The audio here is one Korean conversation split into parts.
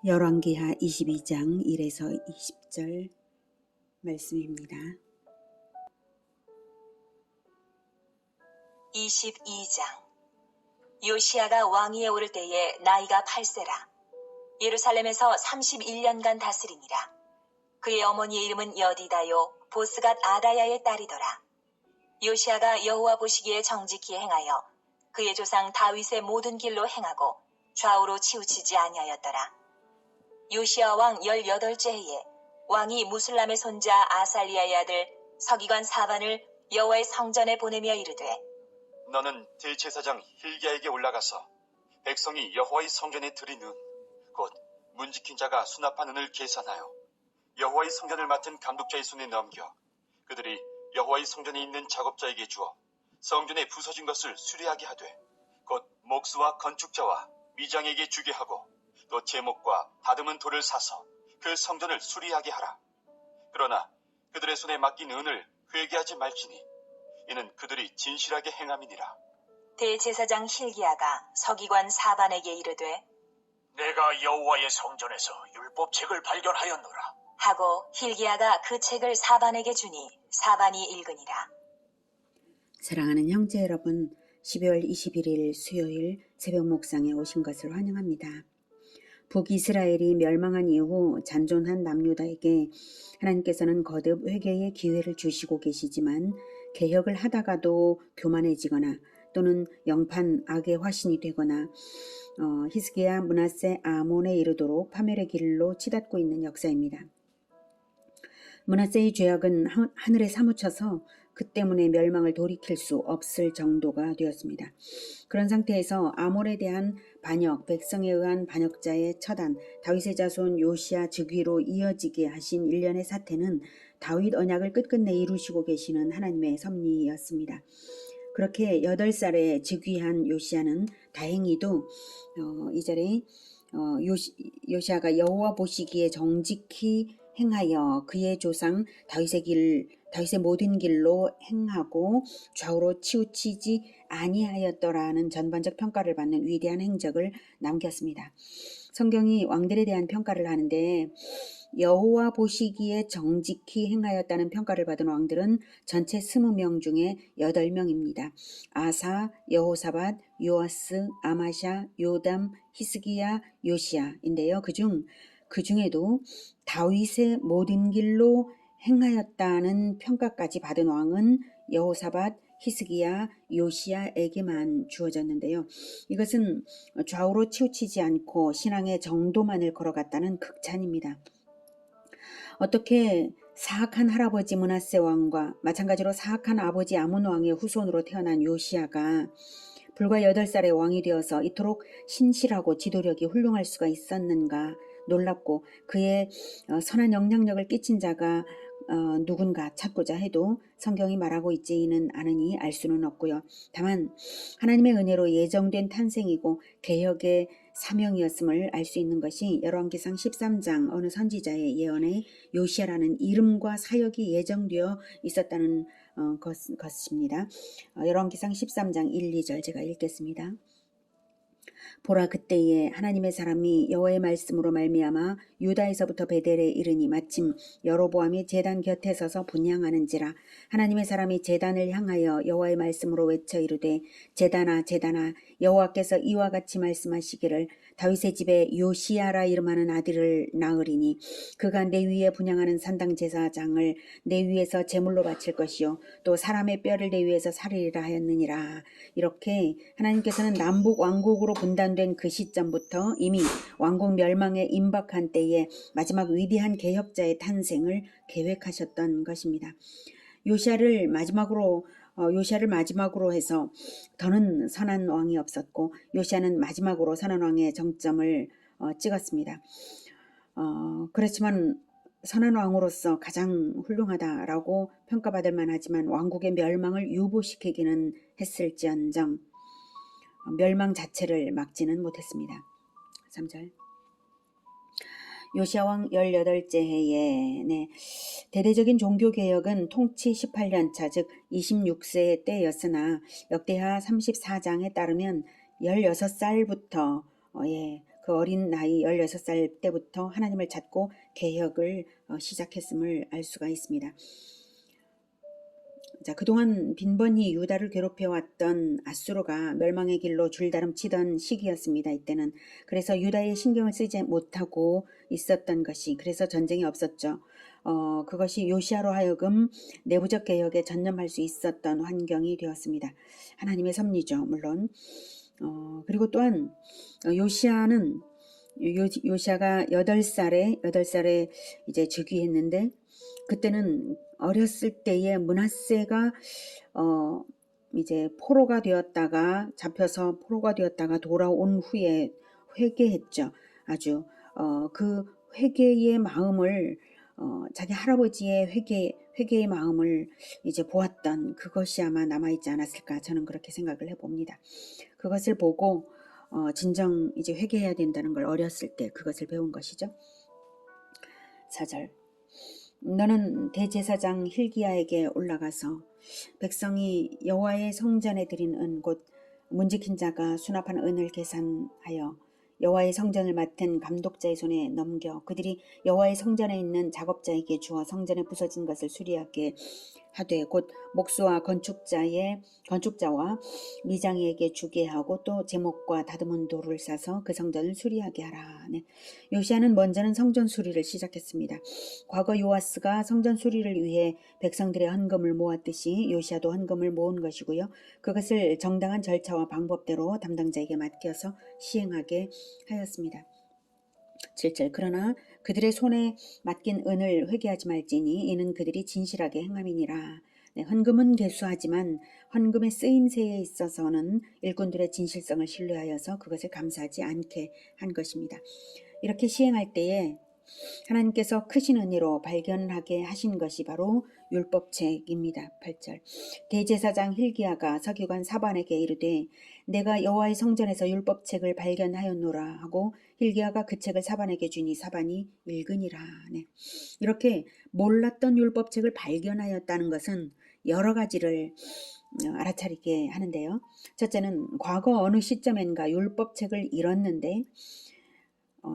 열왕기하 22장 1에서 20절 말씀입니다. 22장. 요시야가 왕위에 오를 때에 나이가 8세라. 예루살렘에서 31년간 다스리니라. 그의 어머니의 이름은 여디다요 보스갓 아다야의 딸이더라. 요시야가 여호와 보시기에 정직히 행하여 그의 조상 다윗의 모든 길로 행하고 좌우로 치우치지 아니하였더라. 요시야 왕 18째 해에 왕이 무술람의 손자 아살리야의 아들 서기관 사반을 여호와의 성전에 보내며 이르되, 너는 대제사장 힐기야에게 올라가서 백성이 여호와의 성전에 드린 은, 곧 문지킨 자가 수납한 은을 계산하여 여호와의 성전을 맡은 감독자의 손에 넘겨 그들이 여호와의 성전에 있는 작업자에게 주어 성전에 부서진 것을 수리하게 하되, 곧 목수와 건축자와 미장에게 주게 하고 또 제목과 다듬은 돌을 사서 그 성전을 수리하게 하라. 그러나 그들의 손에 맡긴 은을 회개하지 말지니 이는 그들이 진실하게 행함이니라. 대제사장 힐기야가 서기관 사반에게 이르되, 내가 여호와의 성전에서 율법책을 발견하였노라. 하고 힐기야가 그 책을 사반에게 주니 사반이 읽으니라. 사랑하는 형제 여러분, 12월 21일 수요일 새벽 목상에 오신 것을 환영합니다. 북이스라엘이 멸망한 이후 잔존한 남유다에게 하나님께서는 거듭 회개의 기회를 주시고 계시지만, 개혁을 하다가도 교만해지거나 또는 영판 악의 화신이 되거나 히스기야, 므낫세, 아몬에 이르도록 파멸의 길로 치닫고 있는 역사입니다. 므낫세의 죄악은 하늘에 사무쳐서 그 때문에 멸망을 돌이킬 수 없을 정도가 되었습니다. 그런 상태에서 아몬에 대한 반역, 백성에 의한 반역자의 처단, 다윗의 자손 요시야 즉위로 이어지게 하신 일련의 사태는 다윗 언약을 끝끝내 이루시고 계시는 하나님의 섭리였습니다. 그렇게 8살에 즉위한 요시야는 다행히도 이 절에 요시야가 여호와 보시기에 정직히 행하여 그의 조상 다윗의 모든 길로 행하고 좌우로 치우치지 아니하였더라는 전반적 평가를 받는 위대한 행적을 남겼습니다. 성경이 왕들에 대한 평가를 하는데, 여호와 보시기에 정직히 행하였다는 평가를 받은 왕들은 전체 20명 중에 8명입니다. 아사, 여호사밧, 요아스, 아마샤, 요담, 히스기야, 요시야인데요. 그 중에도 다윗의 모든 길로 행하였다는 평가까지 받은 왕은 여호사밧, 히스기야, 요시야에게만 주어졌는데요. 이것은 좌우로 치우치지 않고 신앙의 정도만을 걸어갔다는 극찬입니다. 어떻게 사악한 할아버지 므낫세 왕과 마찬가지로 사악한 아버지 아몬 왕의 후손으로 태어난 요시야가 불과 8살의 왕이 되어서 이토록 신실하고 지도력이 훌륭할 수가 있었는가 놀랍고, 그의 선한 영향력을 끼친 자가 누군가 찾고자 해도 성경이 말하고 있지는 않으니 알 수는 없고요. 다만 하나님의 은혜로 예정된 탄생이고 개혁의 사명이었음을 알 수 있는 것이 열왕기상 13장 어느 선지자의 예언에 요시야라는 이름과 사역이 예정되어 있었다는 것입니다. 열왕기상 13장 1, 2절 제가 읽겠습니다. 보라, 그때에 하나님의 사람이 여호와의 말씀으로 말미암아 유다에서부터 베델에 이르니 마침 여로보암이 제단 곁에 서서 분향하는지라. 하나님의 사람이 제단을 향하여 여호와의 말씀으로 외쳐 이르되, 제단아 제단아, 여호와께서 이와 같이 말씀하시기를, 다윗의 집에 요시야라 이름하는 아들을 낳으리니 그가 내 위에 분향하는 산당 제사장을 내 위에서 제물로 바칠 것이요 또 사람의 뼈를 내 위에서 살리리라 하였느니라. 이렇게 하나님께서는 남북 왕국으로 분단된 그 시점부터 이미 왕국 멸망에 임박한 때에 마지막 위대한 개혁자의 탄생을 계획하셨던 것입니다. 요시야를 마지막으로 해서 더는 선한 왕이 없었고, 요시야는 마지막으로 선한 왕의 정점을 찍었습니다. 그렇지만 선한 왕으로서 가장 훌륭하다라고 평가받을 만하지만 왕국의 멸망을 유보시키기는 했을지언정 멸망 자체를 막지는 못했습니다. 3절. 요시야 왕 18째 해에 대대적인 종교개혁은 통치 18년차 즉 26세의 때였으나 역대하 34장에 따르면 16살부터 그 어린 나이 16살 때부터 하나님을 찾고 개혁을 시작했음을 알 수가 있습니다. 자, 그동안 빈번히 유다를 괴롭혀왔던 아수르가 멸망의 길로 줄다름치던 시기였습니다. 이때는. 그래서 유다에 신경을 쓰지 못하고 있었던 것이, 그래서 전쟁이 없었죠. 그것이 요시아로 하여금 내부적 개혁에 전념할 수 있었던 환경이 되었습니다. 하나님의 섭리죠, 물론. 그리고 또한 요시아가 8살에 이제 즉위했는데, 그때는 어렸을 때에 므낫세가 이제 포로가 되었다가 잡혀서 포로가 되었다가 돌아온 후에 회개했죠. 아주 그 회개의 마음을 자기 할아버지의 회개의 마음을 이제 보았던 그것이 아마 남아있지 않았을까, 저는 그렇게 생각을 해봅니다. 그것을 보고 진정 이제 회개해야 된다는 걸 어렸을 때 그것을 배운 것이죠. 4절. 너는 대제사장 hil기야에게 올라가서 백성이 여호와의 성전에 드린 은 곧 문지킨 자가 수납한 은을 계산하여 여호와의 성전을 맡은 감독자의 손에 넘겨 그들이 여호와의 성전에 있는 작업자에게 주어 성전에 부서진 것을 수리하게 하되 곧 목수와 건축자와 미장이에게 주게 하고 또 제목과 다듬은 돌을 싸서 그 성전을 수리하게 하라. 네. 요시아는 먼저는 성전 수리를 시작했습니다. 과거 요아스가 성전 수리를 위해 백성들의 헌금을 모았듯이 요시아도 헌금을 모은 것이고요. 그것을 정당한 절차와 방법대로 담당자에게 맡겨서 시행하게 하였습니다. 7절. 그러나 그들의 손에 맡긴 은을 회개하지 말지니 이는 그들이 진실하게 행함이니라. 네, 헌금은 계수하지만 헌금의 쓰임새에 있어서는 일꾼들의 진실성을 신뢰하여서 그것을 감사하지 않게 한 것입니다. 이렇게 시행할 때에 하나님께서 크신 은혜로 발견하게 하신 것이 바로 율법책입니다. 8절. 대제사장 hil기야가 서기관 사반에게 이르되 내가 여호와의 성전에서 율법책을 발견하였노라 하고 hil기야가 그 책을 사반에게 주니 사반이 읽으니라. 네. 이렇게 몰랐던 율법책을 발견하였다는 것은 여러 가지를 알아차리게 하는데요. 첫째는 과거 어느 시점엔가 율법책을 잃었는데,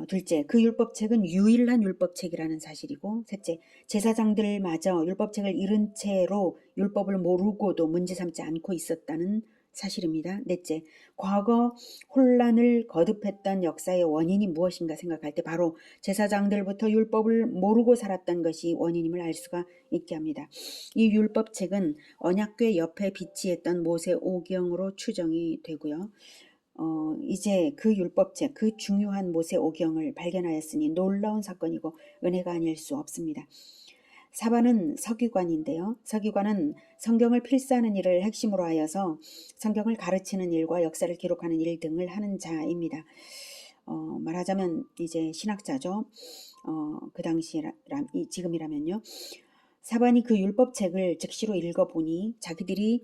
둘째, 그 율법책은 유일한 율법책이라는 사실이고, 셋째, 제사장들마저 율법책을 잃은 채로 율법을 모르고도 문제 삼지 않고 있었다는 사실입니다. 넷째, 과거 혼란을 거듭했던 역사의 원인이 무엇인가 생각할 때 바로 제사장들부터 율법을 모르고 살았던 것이 원인임을 알 수가 있게 합니다. 이 율법책은 언약궤 옆에 비치했던 모세 오경으로 추정이 되고요. 이제 그 율법책, 그 중요한 모세 오경을 발견하였으니 놀라운 사건이고 은혜가 아닐 수 없습니다. 사반은 서기관인데요. 서기관은 성경을 필사하는 일을 핵심으로 하여서 성경을 가르치는 일과 역사를 기록하는 일 등을 하는 자입니다. 말하자면 이제 신학자죠. 그 지금이라면요. 사반이 그 율법책을 즉시로 읽어보니 자기들이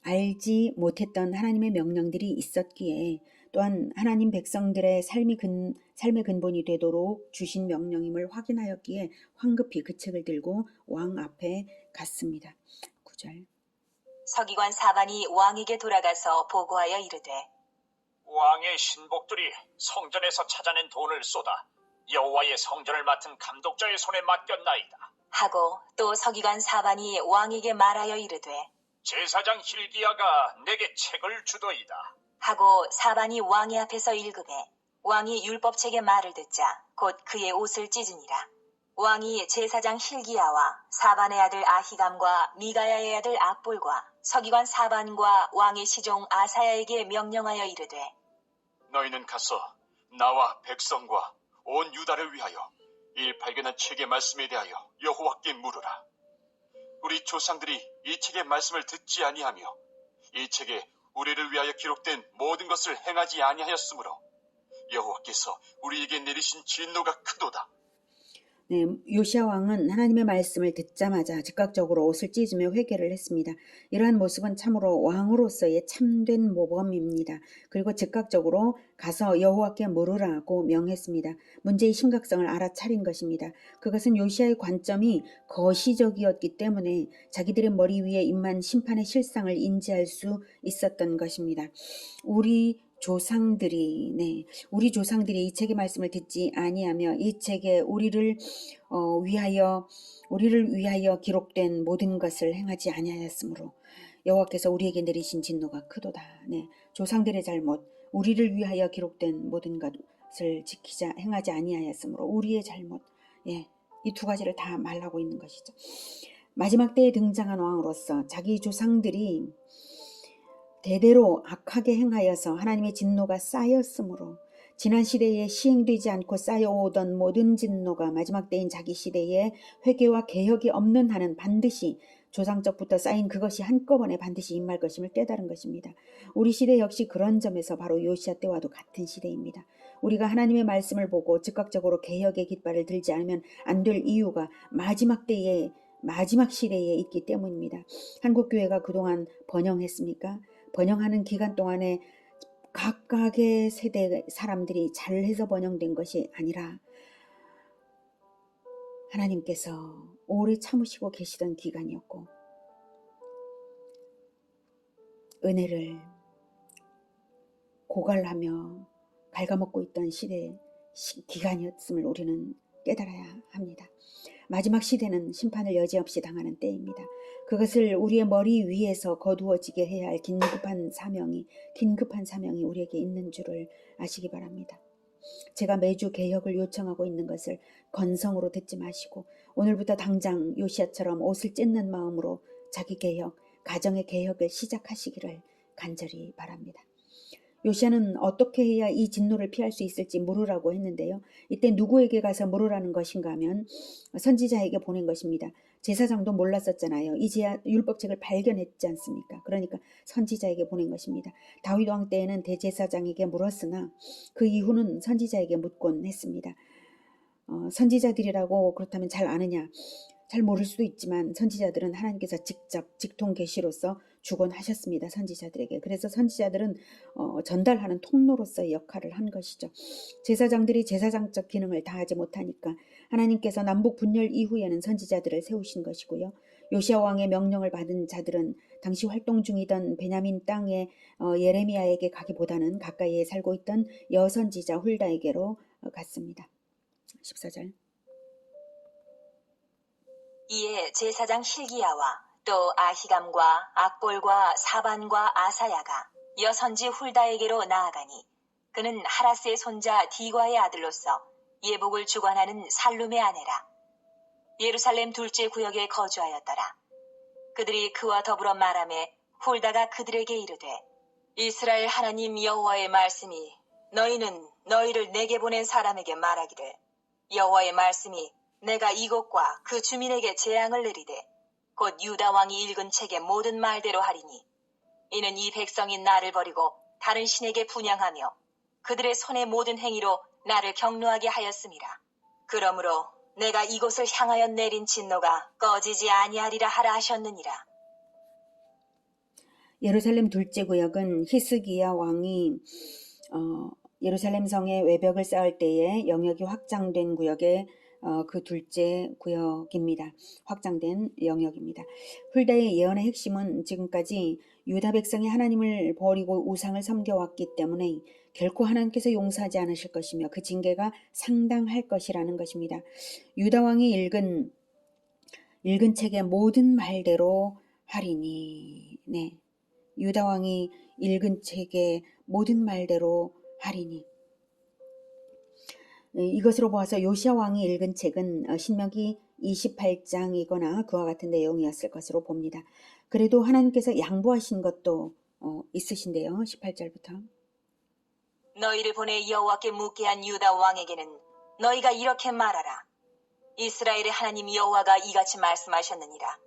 알지 못했던 하나님의 명령들이 있었기에 또한 하나님 백성들의 삶의 근본이 되도록 주신 명령임을 확인하였기에 황급히 그 책을 들고 왕 앞에 갔습니다. 9절. 서기관 사반이 왕에게 돌아가서 보고하여 이르되 왕의 신복들이 성전에서 찾아낸 돈을 쏟아 여호와의 성전을 맡은 감독자의 손에 맡겼나이다. 하고 또 서기관 사반이 왕에게 말하여 이르되 제사장 hil기야가 내게 책을 주더이다. 하고 사반이 왕의 앞에서 읽으매 왕이 율법책의 말을 듣자 곧 그의 옷을 찢으니라. 왕이 제사장 hil기야와 사반의 아들 아히감과 미가야의 아들 악볼과 서기관 사반과 왕의 시종 아사야에게 명령하여 이르되 너희는 가서 나와 백성과 온 유다를 위하여 이 발견한 책의 말씀에 대하여 여호와께 물으라. 우리 조상들이 이 책의 말씀을 듣지 아니하며 이 책에 우리를 위하여 기록된 모든 것을 행하지 아니하였으므로 여호와께서 우리에게 내리신 진노가 크도다. 네, 요시야 왕은 하나님의 말씀을 듣자마자 즉각적으로 옷을 찢으며 회개를 했습니다. 이러한 모습은 참으로 왕으로서의 참된 모범입니다. 그리고 즉각적으로 가서 여호와께 물으라고 명했습니다. 문제의 심각성을 알아차린 것입니다. 그것은 요시야의 관점이 거시적이었기 때문에 자기들의 머리 위에 임한 심판의 실상을 인지할 수 있었던 것입니다. 우리 조상들이 우리 조상들이 이 책의 말씀을 듣지 아니하며 이 책에 우리를 위하여 기록된 모든 것을 행하지 아니하였으므로 여호와께서 우리에게 내리신 진노가 크도다. 조상들의 잘못, 우리를 위하여 기록된 모든 것을 행하지 아니하였으므로 우리의 잘못, 이 두 가지를 다 말하고 있는 것이죠. 마지막 때에 등장한 왕으로서 자기 조상들이 대대로 악하게 행하여서 하나님의 진노가 쌓였으므로 지난 시대에 시행되지 않고 쌓여오던 모든 진노가 마지막 때인 자기 시대에 회개와 개혁이 없는 한은 반드시 조상적부터 쌓인 그것이 한꺼번에 반드시 임할 것임을 깨달은 것입니다. 우리 시대 역시 그런 점에서 바로 요시야 때와도 같은 시대입니다. 우리가 하나님의 말씀을 보고 즉각적으로 개혁의 깃발을 들지 않으면 안 될 이유가 마지막 시대에 있기 때문입니다. 한국교회가 그동안 번영했습니까? 번영하는 기간 동안에 각각의 세대 사람들이 잘해서 번영된 것이 아니라 하나님께서 오래 참으시고 계시던 기간이었고 은혜를 고갈하며 갉아먹고 있던 기간이었음을 우리는 깨달아야 합니다. 마지막 시대는 심판을 여지없이 당하는 때입니다. 그것을 우리의 머리 위에서 거두어지게 해야 할 긴급한 사명이 우리에게 있는 줄을 아시기 바랍니다. 제가 매주 개혁을 요청하고 있는 것을 건성으로 듣지 마시고 오늘부터 당장 요시야처럼 옷을 찢는 마음으로 자기 개혁, 가정의 개혁을 시작하시기를 간절히 바랍니다. 요시야는 어떻게 해야 이 진노를 피할 수 있을지 물으라고 했는데요. 이때 누구에게 가서 물으라는 것인가 하면 선지자에게 보낸 것입니다. 제사장도 몰랐었잖아요. 이 율법책을 발견했지 않습니까? 그러니까 선지자에게 보낸 것입니다. 다윗 왕 때에는 대제사장에게 물었으나 그 이후는 선지자에게 묻곤 했습니다. 선지자들이라고 그렇다면 잘 아느냐? 잘 모를 수도 있지만 선지자들은 하나님께서 직접 직통 계시로서 주곤하셨습니다. 선지자들에게. 그래서 선지자들은 전달하는 통로로서의 역할을 한 것이죠. 제사장들이 제사장적 기능을 다하지 못하니까 하나님께서 남북 분열 이후에는 선지자들을 세우신 것이고요. 요시야 왕의 명령을 받은 자들은 당시 활동 중이던 베냐민 땅의 예레미야에게 가기보다는 가까이에 살고 있던 여선지자 훌다에게로 갔습니다. 14절. 이에 제사장 hil기야와 또 아히감과 악볼과 사반과 아사야가 여선지 훌다에게로 나아가니 그는 하라스의 손자 디과의 아들로서 예복을 주관하는 살룸의 아내라. 예루살렘 둘째 구역에 거주하였더라. 그들이 그와 더불어 말하매 훌다가 그들에게 이르되 이스라엘 하나님 여호와의 말씀이 너희는 너희를 내게 보낸 사람에게 말하기를 여호와의 말씀이 내가 이곳과 그 주민에게 재앙을 내리되 곧 유다 왕이 읽은 책의 모든 말대로 하리니 이는 이 백성이 나를 버리고 다른 신에게 분향하며 그들의 손의 모든 행위로 나를 경노하게 하였음이라. 그러므로 내가 이곳을 향하여 내린 진노가 꺼지지 아니하리라 하라 하셨느니라. 예루살렘 둘째 구역은 히스기야 왕이 예루살렘 성의 외벽을 쌓을 때에 영역이 확장된 구역의 그 둘째 구역입니다. 확장된 영역입니다. 훌다의 예언의 핵심은 지금까지 유다 백성이 하나님을 버리고 우상을 섬겨왔기 때문에 결코 하나님께서 용서하지 않으실 것이며 그 징계가 상당할 것이라는 것입니다. 유다 왕이 읽은 책의 모든 말대로 하리니. 유다 왕이 읽은 책의 모든 말대로 하리니. 이것으로 보아서 요시야 왕이 읽은 책은 신명기 28장이거나 그와 같은 내용이었을 것으로 봅니다. 그래도 하나님께서 양보하신 것도 있으신데요. 18절부터. 너희를 보내 여호와께 묻게 한 유다 왕에게는 너희가 이렇게 말하라. 이스라엘의 하나님 여호와가 이같이 말씀하셨느니라.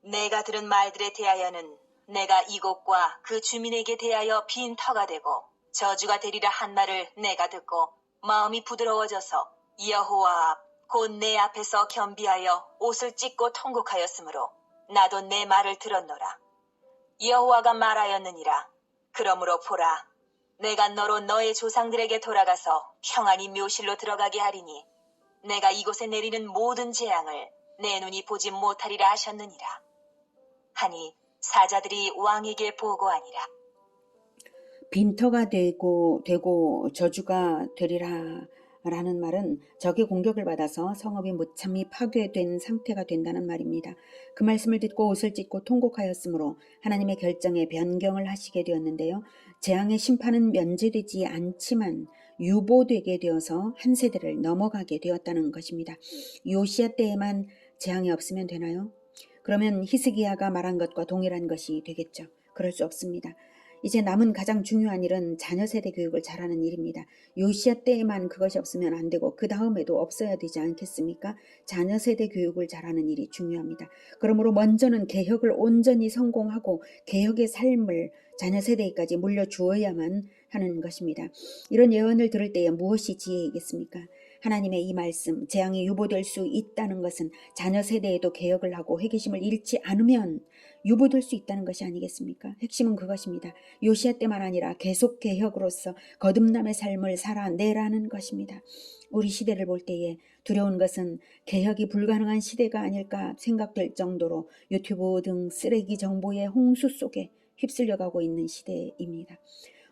내가 들은 말들에 대하여는 내가 이곳과 그 주민에게 대하여 빈 터가 되고 저주가 되리라 한 말을 내가 듣고 마음이 부드러워져서 여호와 앞 곧 내 앞에서 겸비하여 옷을 찢고 통곡하였으므로 나도 내 말을 들었노라. 여호와가 말하였느니라. 그러므로 보라, 내가 너로 너의 조상들에게 돌아가서 평안히 묘실로 들어가게 하리니 내가 이곳에 내리는 모든 재앙을 내 눈이 보지 못하리라 하셨느니라. 하니 사자들이 왕에게 보고하니라. 빈터가 되고 저주가 되리라 라는 말은 적의 공격을 받아서 성읍이 무참히 파괴된 상태가 된다는 말입니다. 그 말씀을 듣고 옷을 찢고 통곡하였으므로 하나님의 결정에 변경을 하시게 되었는데요. 재앙의 심판은 면제되지 않지만 유보되게 되어서 한 세대를 넘어가게 되었다는 것입니다. 요시야 때에만 재앙이 없으면 되나요? 그러면 히스기야가 말한 것과 동일한 것이 되겠죠. 그럴 수 없습니다. 이제 남은 가장 중요한 일은 자녀 세대 교육을 잘하는 일입니다. 요시야 때에만 그것이 없으면 안 되고 그 다음에도 없어야 되지 않겠습니까? 자녀 세대 교육을 잘하는 일이 중요합니다. 그러므로 먼저는 개혁을 온전히 성공하고 개혁의 삶을 자녀 세대에까지 물려주어야만 하는 것입니다. 이런 예언을 들을 때에 무엇이 지혜이겠습니까? 하나님의 이 말씀, 재앙이 유보될 수 있다는 것은 자녀 세대에도 개혁을 하고 회개심을 잃지 않으면 유보될 수 있다는 것이 아니겠습니까? 핵심은 그것입니다. 요시야 때만 아니라 계속 개혁으로서 거듭남의 삶을 살아내라는 것입니다. 우리 시대를 볼 때에 두려운 것은 개혁이 불가능한 시대가 아닐까 생각될 정도로 유튜브 등 쓰레기 정보의 홍수 속에 휩쓸려가고 있는 시대입니다.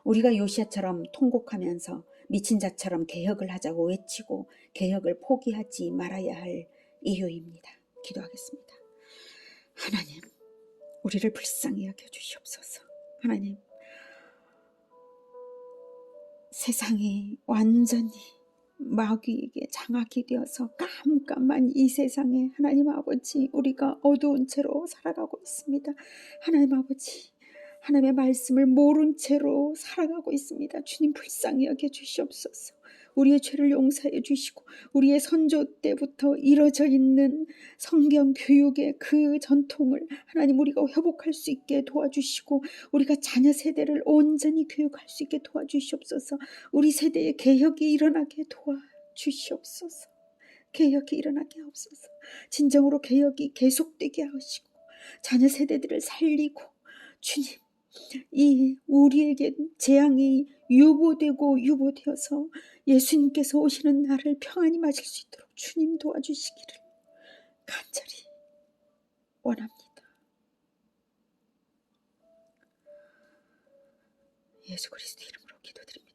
우리가 요시야처럼 통곡하면서 미친 자처럼 개혁을 하자고 외치고 개혁을 포기하지 말아야 할 이유입니다. 기도하겠습니다. 하나님, 우리를 불쌍히 여겨주시옵소서. 하나님, 세상이 완전히 마귀에게 장악이 되어서 깜깜한 이 세상에 하나님 아버지, 우리가 어두운 채로 살아가고 있습니다. 하나님 아버지, 하나님의 말씀을 모른 채로 살아가고 있습니다. 주님 불쌍히 여겨주시옵소서. 우리의 죄를 용서해 주시고 우리의 선조 때부터 이뤄져 있는 성경 교육의 그 전통을 하나님 우리가 회복할 수 있게 도와주시고 우리가 자녀 세대를 온전히 교육할 수 있게 도와주시옵소서. 우리 세대의 개혁이 일어나게 도와주시옵소서. 개혁이 일어나게 하옵소서. 진정으로 개혁이 계속되게 하시고 자녀 세대들을 살리고 주님, 이 우리에게 재앙이 유보되어서 예수님께서 오시는 날을 평안히 맞을 수 있도록 주님 도와주시기를 간절히 원합니다. 예수 그리스도 이름으로 기도드립니다.